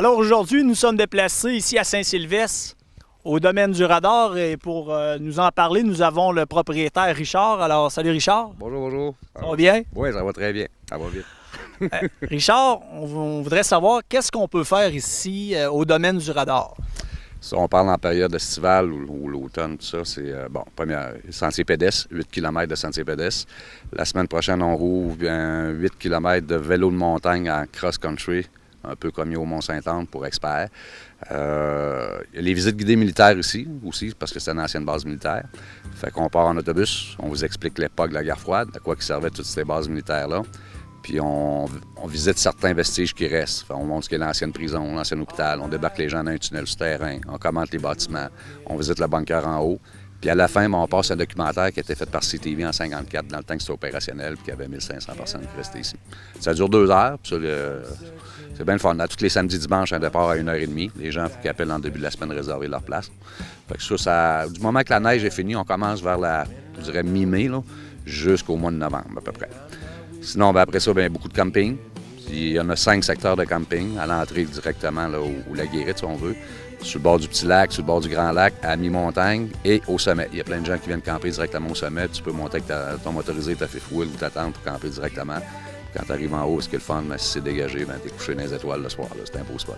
Alors aujourd'hui, nous sommes déplacés ici à Saint-Sylvestre, au domaine du radar. Et pour nous en parler, nous avons le propriétaire Richard. Alors, salut Richard. Bonjour, bonjour. Ça va bien? Oui, ça va très bien. Ça va bien. Richard, on voudrait savoir qu'est-ce qu'on peut faire ici au domaine du radar? Si on parle en période estivale ou l'automne, tout ça, c'est, premier sentier pédestre, 8 km de sentier pédestre. La semaine prochaine, on rouvre 8 km de vélo de montagne en cross-country, un peu comme il y a au Mont-Saint-Anne pour experts. Il y a les visites guidées militaires ici, aussi, parce que c'est une ancienne base militaire. Fait qu'on part en autobus, on vous explique l'époque de la guerre froide, à quoi servaient toutes ces bases militaires-là. Puis on visite certains vestiges qui restent. Fait, on montre ce qu'est l'ancienne prison, l'ancien hôpital. On débarque les gens dans un tunnel souterrain. On commente les bâtiments. On visite le bunker en haut. Puis à la fin, on passe un documentaire qui a été fait par CTV en 1954, dans le temps que c'était opérationnel, puis qu'il y avait 1500 personnes qui restaient ici. Ça dure 2 heures. Puis c'est bien le fun. Là, tous les samedis, dimanches, un départ à 1h30. Les gens qui appellent en début de la semaine réserver leur place. Fait que ça, du moment que la neige est finie, on commence vers je dirais mi-mai, jusqu'au mois de novembre à peu près. Sinon, après ça, beaucoup de camping. Il y en a 5 secteurs de camping à l'entrée directement là, où la Guérite, si on veut. Sur le bord du Petit Lac, sur le bord du Grand Lac, à mi-montagne et au sommet. Il y a plein de gens qui viennent camper directement au sommet. Tu peux monter avec ton motorisé, ta fifth wheel ou ta tente pour camper directement. Quand tu arrives en haut, ce qui est le fun, si c'est dégagé, tu es couché dans les étoiles le soir. C'est un beau spot.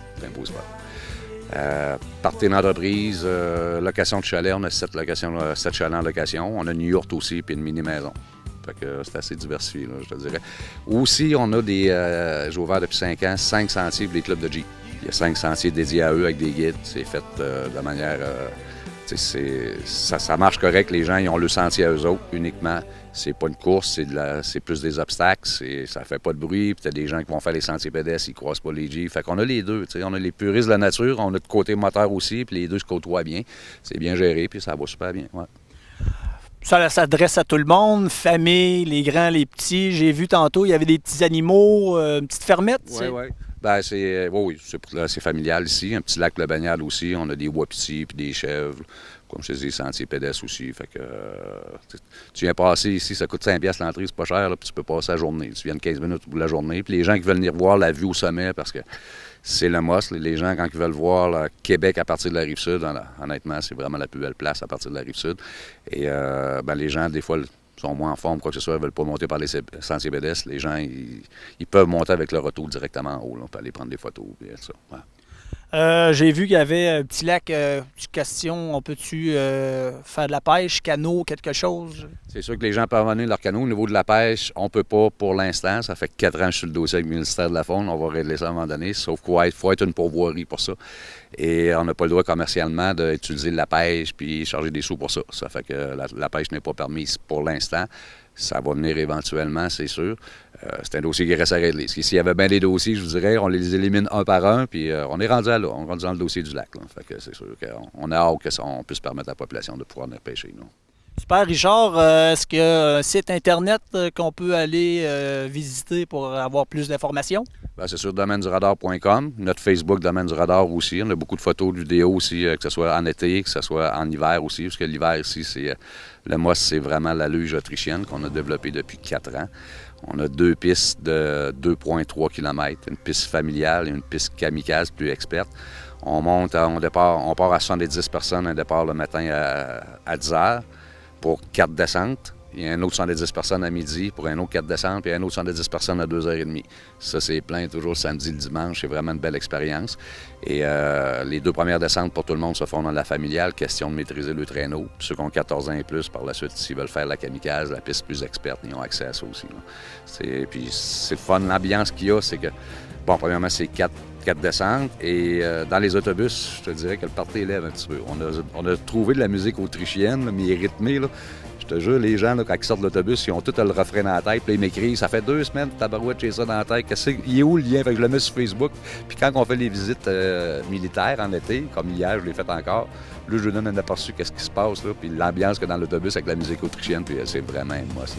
Partie d'entreprise, location de chalet, on a 7 chalets en location. On a New York aussi, puis une mini-maison. Fait que c'est assez diversifié, là, je te dirais. Aussi, on a j'ai ouvert depuis 5 ans, 5 sentiers pour les clubs de Jeep. Il y a 5 sentiers dédiés à eux avec des guides. C'est fait de manière... ça marche correct. Les gens, ils ont le sentier à eux autres uniquement. C'est pas une course, c'est plus des obstacles. Ça fait pas de bruit. Puis t'as des gens qui vont faire les sentiers pédestres, ils croisent pas les Jeeps. Fait qu'on a les deux. On a les puristes de la nature, on a le côté moteur aussi, puis les deux se côtoient bien. C'est bien géré, puis ça va super bien. Ouais. Ça s'adresse à tout le monde, famille, les grands, les petits. J'ai vu tantôt, il y avait des petits animaux, une petite fermette. Oui, oui. C'est familial ici. Un petit lac de baignade aussi. On a des wapitis puis des chèvres. Comme je te dis, sentiers pédestres aussi. Fait que tu viens passer ici, ça coûte 5$ l'entrée, c'est pas cher, là, puis tu peux passer la journée. Tu viens 15 minutes pour la journée. Puis les gens qui veulent venir voir la vue au sommet, parce que c'est le must. Les gens, quand ils veulent voir le Québec à partir de la Rive-Sud, honnêtement, c'est vraiment la plus belle place à partir de la Rive-Sud. Et les gens, des fois, sont moins en forme, quoi que ce soit, ils ne veulent pas monter par les sentiers pédestres. Les gens, ils peuvent monter avec leur auto directement en haut, là, pour aller prendre des photos. Puis ça. Ouais. J'ai vu qu'il y avait un petit lac, petite question, on peut-tu faire de la pêche, canot, quelque chose? C'est sûr que les gens peuvent amener leur canot. Au niveau de la pêche, on ne peut pas pour l'instant. Ça fait 4 ans que je suis sur le dossier avec le ministère de la Faune. On va régler ça à un moment donné, sauf qu'il faut être une pourvoirie pour ça. Et on n'a pas le droit commercialement d'utiliser la pêche puis charger des sous pour ça. Ça fait que la pêche n'est pas permise pour l'instant. Ça va venir éventuellement, c'est sûr. C'est un dossier qui reste à régler. S'il y avait bien des dossiers, je vous dirais, on les élimine un par un, puis on est rendu là. On est rendu dans le dossier du lac. Là. Fait que c'est sûr qu'on a hâte qu'on puisse permettre à la population de pouvoir venir pêcher. Là. Super, Richard. Est-ce qu'il y a un site Internet qu'on peut aller visiter pour avoir plus d'informations? Bien, c'est sur domaineduradar.com. Notre Facebook, Domaine du Radar aussi. On a beaucoup de photos, de vidéos aussi, que ce soit en été, que ce soit en hiver aussi, parce que l'hiver ici, le MOS, c'est vraiment la luge autrichienne qu'on a développée depuis 4 ans. On a 2 pistes de 2,3 km, une piste familiale et une piste kamikaze plus experte. On part à 70 personnes, un départ le matin à 10 h pour 4 descentes. Il y a un autre 70 personnes à midi pour un autre 4 descentes, puis un autre 70 personnes à 2h30. Ça, c'est plein, toujours le samedi, le dimanche. C'est vraiment une belle expérience. Et les 2 premières descentes pour tout le monde se font dans la familiale. Question de maîtriser le traîneau. Puis ceux qui ont 14 ans et plus, par la suite, s'ils veulent faire la kamikaze, la piste plus experte, ils ont accès à ça aussi. Puis c'est le fun. L'ambiance qu'il y a, c'est que, premièrement, c'est 4 descentes. Et dans les autobus, je te dirais que le party élève un petit peu. On a trouvé de la musique autrichienne, là, mais rythmée. Là. Je te jure, les gens, là, quand ils sortent de l'autobus, ils ont tout le refrain dans la tête. Puis ils m'écrivent, ça fait 2 semaines que tabarouette, j'ai ça dans la tête. Il est où le lien? Fait que je le mets sur Facebook. Puis quand on fait les visites militaires en été, comme hier, je l'ai fait encore, là, je lui donne un aperçu qu'est-ce qui se passe, là, puis l'ambiance que dans l'autobus avec la musique autrichienne. Puis c'est vraiment, moi, ça,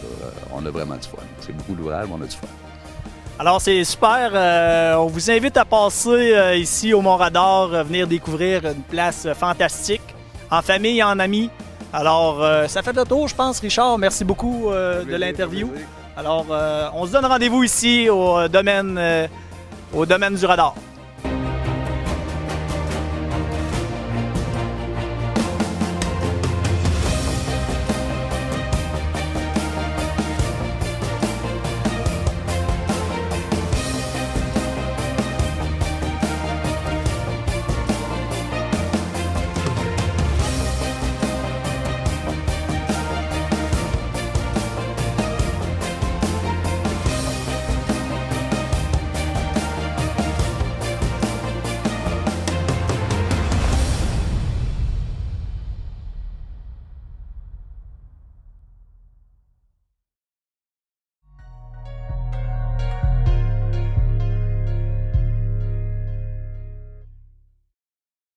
on a vraiment du fun. C'est beaucoup d'ouvrages, mais on a du fun. Alors, c'est super. On vous invite à passer ici au Mont-Radar, venir découvrir une place fantastique, en famille et en amis. Alors, ça fait le tour, je pense, Richard. Merci beaucoup de l'interview. Alors, on se donne rendez-vous ici au domaine du radar.